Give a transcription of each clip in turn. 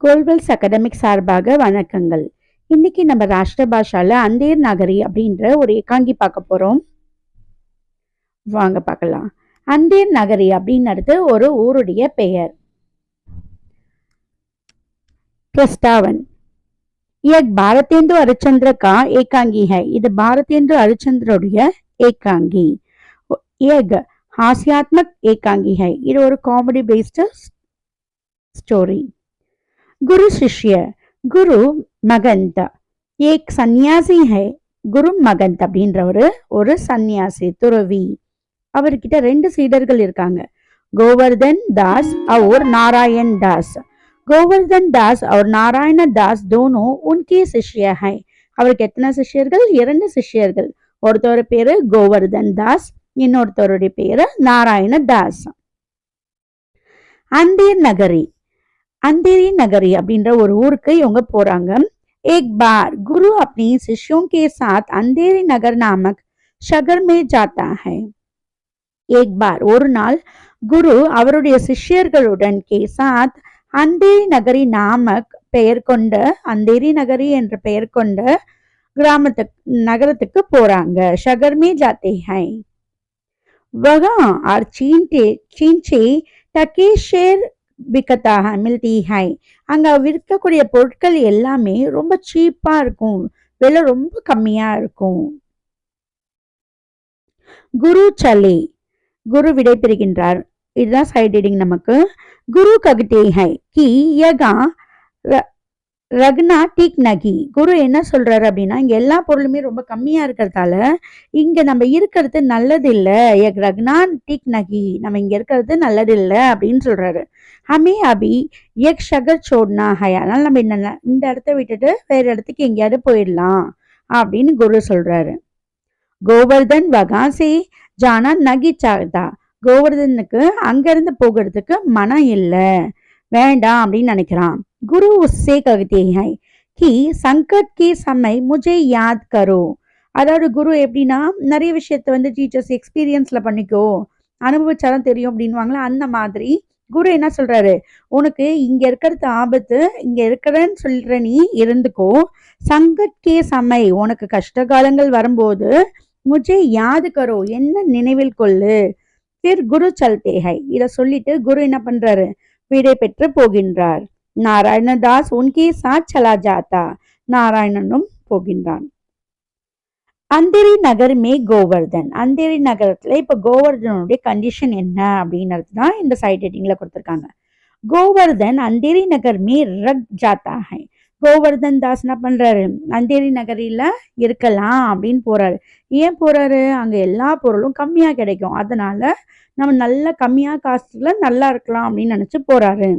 கோல்வெல்ஸ் academic சார்பாக வணக்கங்கள். இன்னைக்கு நம்ம ராஷ்டிர பாஷால அந்தேர் நகரி அப்படின்ற ஒரு ஏகாங்கி பார்க்க போறோம். வாங்க பார்க்கலாம். அந்தேர் நகரி அப்படின்றது ஒரு ஊருடைய பெயர். प्रस्तावन एक भारतेंदु हरिश्चंद्र का एकांगी है. இது பாரதேந்து ஹரிச்சந்திரோடைய ஏகாங்கி. एक हास्यात्मक एकांगी है. இது ஒரு காமெடி பேஸ்டு ஸ்டோரி. गुरु शिष्य गुरु मगंत एक सन्यासी है. குரு மகந்த் அப்படின்றவரு ஒரு சன்னியாசி துறவி. அவர்கிட்ட 2 சீடர்கள் இருக்காங்க, கோவர்தன் தாஸ் और नारायण दास. गोवर्धन दास और नारायण दास दोनों उनके शिष्य हैं. அவருக்கு எத்தனை சிஷ்யர்கள்? 2 சிஷ்யர்கள். ஒருத்தர் பேரு கோவர்தன் தாஸ், இன்னொருத்தருடைய பேரு நாராயண தாஸ். அந்தேர் நகரி अंधेरी नगरी அப்படின்ற ஒரு ஊருக்கு இவங்க போறாங்க. एक बार गुरु अपने शिष्यों के साथ अंधेरी नगर नामक शहर में जाता है. एक बार ஒரு நாள் குரு அவருடைய சிஷ்யர்களுடன் के साथ अंधेरी नगरी नामक பெயர் கொண்ட अंधेरी नगरी என்ற பெயர் கொண்ட கிராமத்துக்கு நகரத்துக்கு போறாங்க. शहर में जाते हैं. वहां और चीन से टके शेर बिकता है मिलती है. அங்க விற்கக்கூடிய பொருட்கள் எல்லாமே ரொம்ப சீப்பா இருக்கும், விலை ரொம்ப கம்மியா இருக்கும். குரு சலே குரு விடை பெறுகின்றார். இதுதான் சைட் ஹெட்டிங் நமக்கு. குரு ககதே ஹை கி யகா ரக்னா டீக் நகி. குரு என்ன சொல்றாரு அப்படின்னா, இங்க எல்லா பொருளுமே ரொம்ப கம்மியா இருக்கிறதால இங்க நம்ம இருக்கிறது நல்லது இல்ல. யக் ரக்னா டீக் நகி, நம்ம இங்க இருக்கிறது நல்லது இல்ல அப்படின்னு சொல்றாரு. ஹமே அபி யக் ஷகர் சோட்னா ஹை, அதனால நம்ம இந்த இடத்த விட்டுட்டு வேற இடத்துக்கு எங்கேயாவது போயிடலாம் அப்படின்னு குரு சொல்றாரு. கோவர்தன் வகாசே ஜானா நகி சாதா. கோவர்தனுக்கு அங்கிருந்து போகிறதுக்கு மனம் இல்லை, வேண்டாம் அப்படின்னு நினைக்கிறான். गुरु उससे कहते हैं कि संकट के समय मुझे याद करो. அதாவது குரு எப்படின்னா, நிறைய விஷயத்த டீச்சர்ஸ் எக்ஸ்பீரியன்ஸ்ல பண்ணிக்கோ, அனுபவிச்சாலும் தெரியும் அப்படின்வாங்களா, அந்த மாதிரி குரு என்ன சொல்றாரு, உனக்கு இங்க இருக்கிறது ஆபத்து, இங்க இருக்கிறன்னு சொல்ற நீ இருந்துக்கோ. சங்கட் கே சமை, உனக்கு கஷ்ட காலங்கள் வரும்போது முஜே யாது கரோ, என்ன நினைவில் கொள்ளு. பிர் குரு சல்தே ஹை, இத சொல்லிட்டு குரு என்ன பண்றாரு, விடை பெற்று போகின்றார். நாராயண தாஸ் உன்கே சாத் சலா ஜாத்தா, நாராயணனும் போகின்றான். அந்தேரி நகர் மே கோவர்தன், அந்தேரி நகரத்துல இப்ப கோவர்தனுடைய கண்டிஷன் என்ன அப்படின்றது தான் இந்த சைட் ஹெட்டிங்ல கொடுத்திருக்காங்க. கோவர்தன் அந்தேரி நகர் மே ரக் ஜாத்தா ஹை. கோவர்தன் தாஸ் என்ன பண்றாரு, அந்தேரி நகரில இருக்கலாம் அப்படின்னு போறாரு. ஏன் போறாரு, அங்க எல்லா பொருளும் கம்மியா கிடைக்கும், அதனால நம்ம நல்ல கம்மியா காசுல நல்லா இருக்கலாம் அப்படின்னு நினைச்சு போறாரு.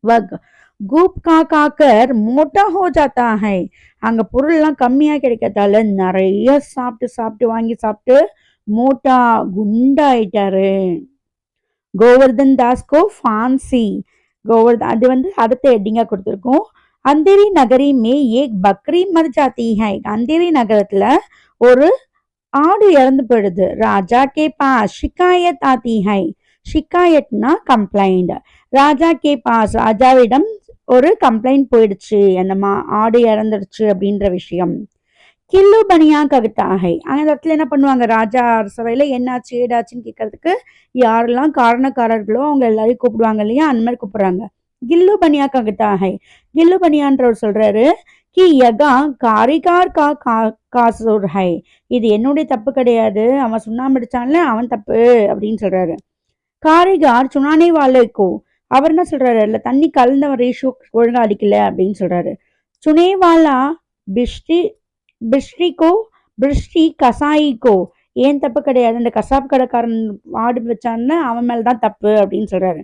வக் கூப் காக்கர் மோட்டா ஹோ ஜாத்தா ஹை. அங்க பொருள்லாம் கம்மியா கிடைக்கிறதால நிறைய சாப்பிட்டு வாங்கி சாப்பிட்டு மோட்டா குண்டாயிட்டாரு. கோவர்தன் தாஸ்கோ ஃபான்சி. கோவர்தன் அது அடுத்த ஹெட்டிங்கா கொடுத்துருக்கோம். அந்தேரி நகரி மே ஏக் பக்ரி மர் ஜாத்தி ஹை. அந்தேரி நகரத்துல ஒரு ஆடு இறந்து போயிடுது. ராஜா கே பாஸ் ஷிகாயத் ஆத்தி ஹை. ஷிகாயத்னா கம்ப்ளைண்ட். ராஜா கே பாஸ், ராஜாவிடம் ஒரு கம்ப்ளைண்ட் போயிடுச்சு, அந்த ஆடு இறந்துடுச்சு அப்படின்ற விஷயம். கில்லு பனியா கவிதாகை, அந்த இடத்துல என்ன பண்ணுவாங்க, ராஜா அரசவையில என்னாச்சு ஏடாச்சுன்னு கேட்கறதுக்கு யாரெல்லாம் காரணக்காரர்களோ அவங்க எல்லாரையும் கூப்பிடுவாங்க இல்லையா, அந்த மாதிரி கூப்பிடுறாங்க. கில்லு பனியா கவிதாகை. கில்லு பனியான்றவர் சொல்றாரு, கி யகா காரிகார் காசூர் ஹை. இது என்னுடைய தப்பு கிடையாது, அவன் சுண்ணாம்பு அடிச்சான்ல அவன் தப்பு அப்படின்னு சொல்றாரு. காரிகார் சுனானே வாழைக்கோ, அவர் என்ன சொல்றாரு, இல்ல தண்ணி கலந்தவன் ரேஷோ ஒழுங்கா அடிக்கல அப்படின்னு சொல்றாரு. சுனேவாலா பிஸ்டிகோ பிஸ்டி கசாயிக்கோ, ஏன் தப்பு கிடையாது, அந்த கசாப் கடைக்காரன் ஆடு வச்சான்னு அவன் மேலதான் தப்பு அப்படின்னு சொல்றாரு.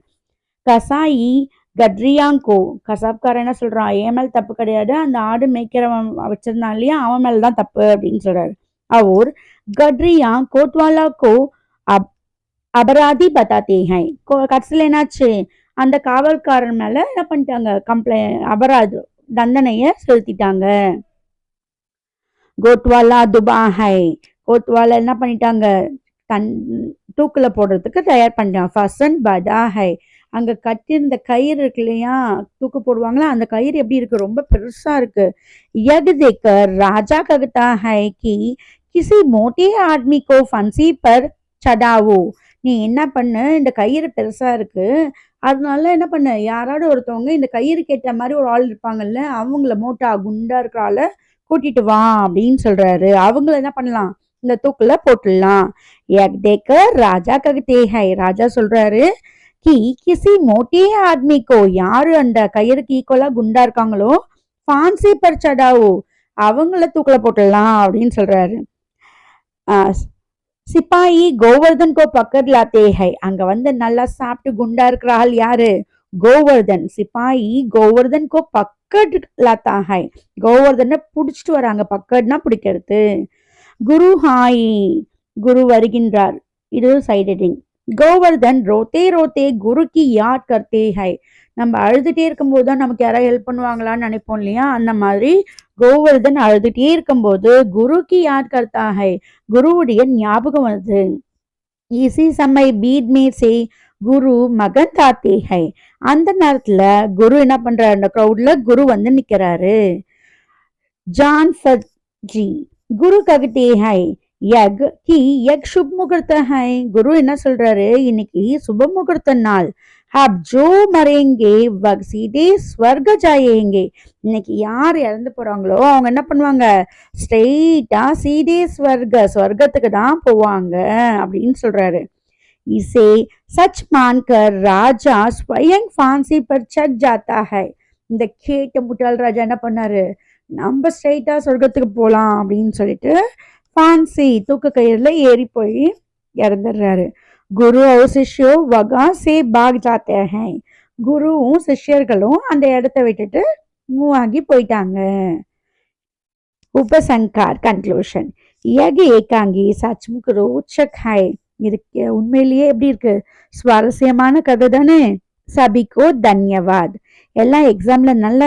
கசாயி கட்ரியாங்கோ, கசாப்காரன் என்ன சொல்றான், என் மேல தப்பு கிடையாது, அந்த ஆடு மேய்க்கிறவன் வச்சிருந்தான் இல்லையா அவன் மேலதான் தப்பு அப்படின்னு சொல்றாரு. அவர் கட்ரியா கோட்வாலாக்கோ அபராதி பதாத்தே ஹை. கடைசியில் என்னாச்சு, அந்த காவல்காரன் மேல என்ன பண்ணிட்டாங்க, அபராது தண்டனைய செலுத்திட்டாங்க. கோட்வாலா துபா ஹை. கோட்வாலா என்ன பண்ணிட்டாங்க, தூக்குல போடுறதுக்கு தயார் பண்ணிட்டாங்க. ஃபசன் பதா ஹை, அங்க கட்டியிருந்த கயிறு இருக்கு இல்லையா, தூக்கு போடுவாங்களா, அந்த கயிறு எப்படி இருக்கு, ரொம்ப பெருசா இருக்கு. यह देखकर राजा कहता है कि किसी मोटे आदमी को फांसी पर चढ़ाओ. நீ என்ன பண்ணு, இந்த கயிறு பெருசா இருக்கு, அதனால என்ன பண்ணு, யாராவது ஒருத்தவங்க இந்த கயிறுக்கு ஏத்த மாதிரி ஒரு ஆள் இருப்பாங்கல்ல, அவங்கள மோட்டா குண்டா இருக்கிற ஆளை கூட்டிட்டு வா அப்படின்னு சொல்றாரு. அவங்கள என்ன பண்ணலாம், இந்த தூக்குல போட்டுடலாம். यह देखकर राजा कहते हैं, ராஜா சொல்றாரு कि किसी मोटे आदमी को, யாரு அந்த கயிறுக்கு ஈக்குவலா குண்டா இருக்காங்களோ, फांसी पर चढ़ाओ, அவங்கள தூக்குல போட்டுடலாம் அப்படின்னு சொல்றாரு. சிப்பாயி கோவர்தன் கோ பக்கட் லாத்தே ஹை, அங்க வந்து நல்லா சாப்பிட்டு குண்டா இருக்கிற ஆள் யாரு, கோவர்தன். சிப்பாயி கோவர்தன் கோ பக்கட் லாத்தா ஹை, கோவர்தனை புடிச்சிட்டு வராங்க. பக்கட்னா பிடிக்கிறது. குரு ஹாய், குரு வருகின்றார். இது சைட் ஹெட்டிங். கோவர்தன் ரோத்தே ரோத்தே குரு கி யாத் கர்த்தே ஹை, நம்ம அழுதுட்டே இருக்கும்போது தான் நமக்கு யாராவது ஹெல்ப் பண்ணுவாங்களான்னு நினைப்போம் இல்லையா, அந்த மாதிரி கோவர்தன் அழுதுட்டே இருக்கும்போது குருக்கு யாத் கர்த்தா ஹை, குருவுடைய ஞாபகம் வருது. இசி சமய பீட் மே சே குரு மகன் தாத்தே ஹை, அந்த நேரத்துல குரு என்ன பண்றாரு, அந்த க்ரௌட்ல குரு வந்து நிக்கிறாரு. ஜான் ஃபஜி குரு ககட்டே ஹை யக் கி யக் சுப் முகூர்த்த ஹை, குரு என்ன சொல்றாரு, இன்னைக்கு சுப முகூர்த்த நாள். अब जो मरेंगे वह सीधे स्वर्ग जाएंगे, இன்னைக்கு யார் இறந்து போறாங்களோ அவங்க என்ன பண்ணுவாங்க, ஸ்ட்ரெயிட்டா சீதே ஸ்வர்கத்துக்கு தான் போவாங்க அப்படின்னு சொல்றாரு. इसे सच मानकर राजा स्वयं फांसी पर चढ़ जाता है, இந்த கேட்ட முட்டாள் ராஜா என்ன பண்ணாரு, நம்ம ஸ்ட்ரெயிட்டா சொர்க்கத்துக்கு போலாம் அப்படின்னு சொல்லிட்டு फांसी தூக்க கயிறுல ஏறி போய் இறந்துடுறாரு. குரு और शिष्यों वहां से भाग जाते हैं, குருவும் சிஷ்யர்களும் அந்த இடத்த விட்டுட்டு மூவ் ஆகி போயிட்டாங்க. उपसंहार कंक्लूशन. यह एकांगी सचमुच रोचक है, இதுக்கு உண்மையிலேயே எப்படி இருக்கு, சுவாரஸ்யமான கதை தானே. சபிக்கோ தன்யவாத். எல்லாம் எக்ஸாம்ல நல்லா